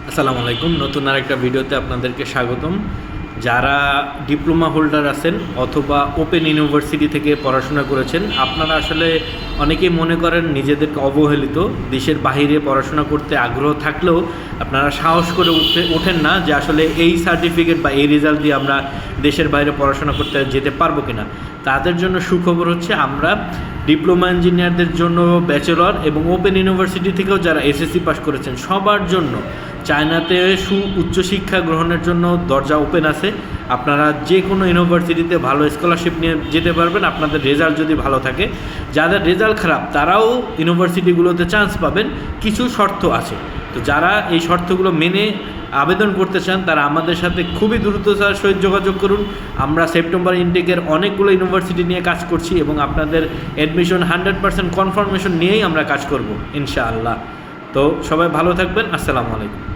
আসসালামু আলাইকুম। নতুন আরেকটা ভিডিওতে আপনাদেরকে স্বাগতম। যারা ডিপ্লোমা হোল্ডার আছেন অথবা ওপেন ইউনিভার্সিটি থেকে পড়াশোনা করেছেন, আপনারা আসলে অনেকেই মনে করেন নিজেদেরকে অবহেলিত। দেশের বাহিরে পড়াশোনা করতে আগ্রহ থাকলেও আপনারা সাহস করে ওঠেন না যে আসলে এই সার্টিফিকেট বা এই রেজাল্ট দিয়ে আমরা দেশের বাইরে পড়াশোনা করতে যেতে পারবো কিনা। তাদের জন্য সুখবর হচ্ছে, আমরা ডিপ্লোমা ইঞ্জিনিয়ারদের জন্য ব্যাচেলর এবং ওপেন ইউনিভার্সিটি থেকেও যারা এসএসসি পাস করেছেন সবার জন্য চায়নাতে উচ্চশিক্ষা গ্রহণের জন্য দরজা ওপেন আছে। আপনারা যে কোনো ইউনিভার্সিটিতে ভালো স্কলারশিপ নিয়ে যেতে পারবেন, আপনাদের রেজাল্ট যদি ভালো থাকে। যাদের রেজাল্ট খারাপ তারাও ইউনিভার্সিটিগুলোতে চান্স পাবেন, কিছু শর্ত আছে। তো যারা এই শর্তগুলো মেনে আবেদন করতে চান তারা আমাদের সাথে খুবই দ্রুততার সহিত যোগাযোগ করুন। আমরা সেপ্টেম্বর ইনটেকের অনেকগুলো ইউনিভার্সিটি নিয়ে কাজ করছি এবং আপনাদের অ্যাডমিশন 100% কনফার্মেশন নিয়েই আমরা কাজ করব ইনশাআল্লাহ। তো সবাই ভালো থাকবেন। আসসালামু আলাইকুম।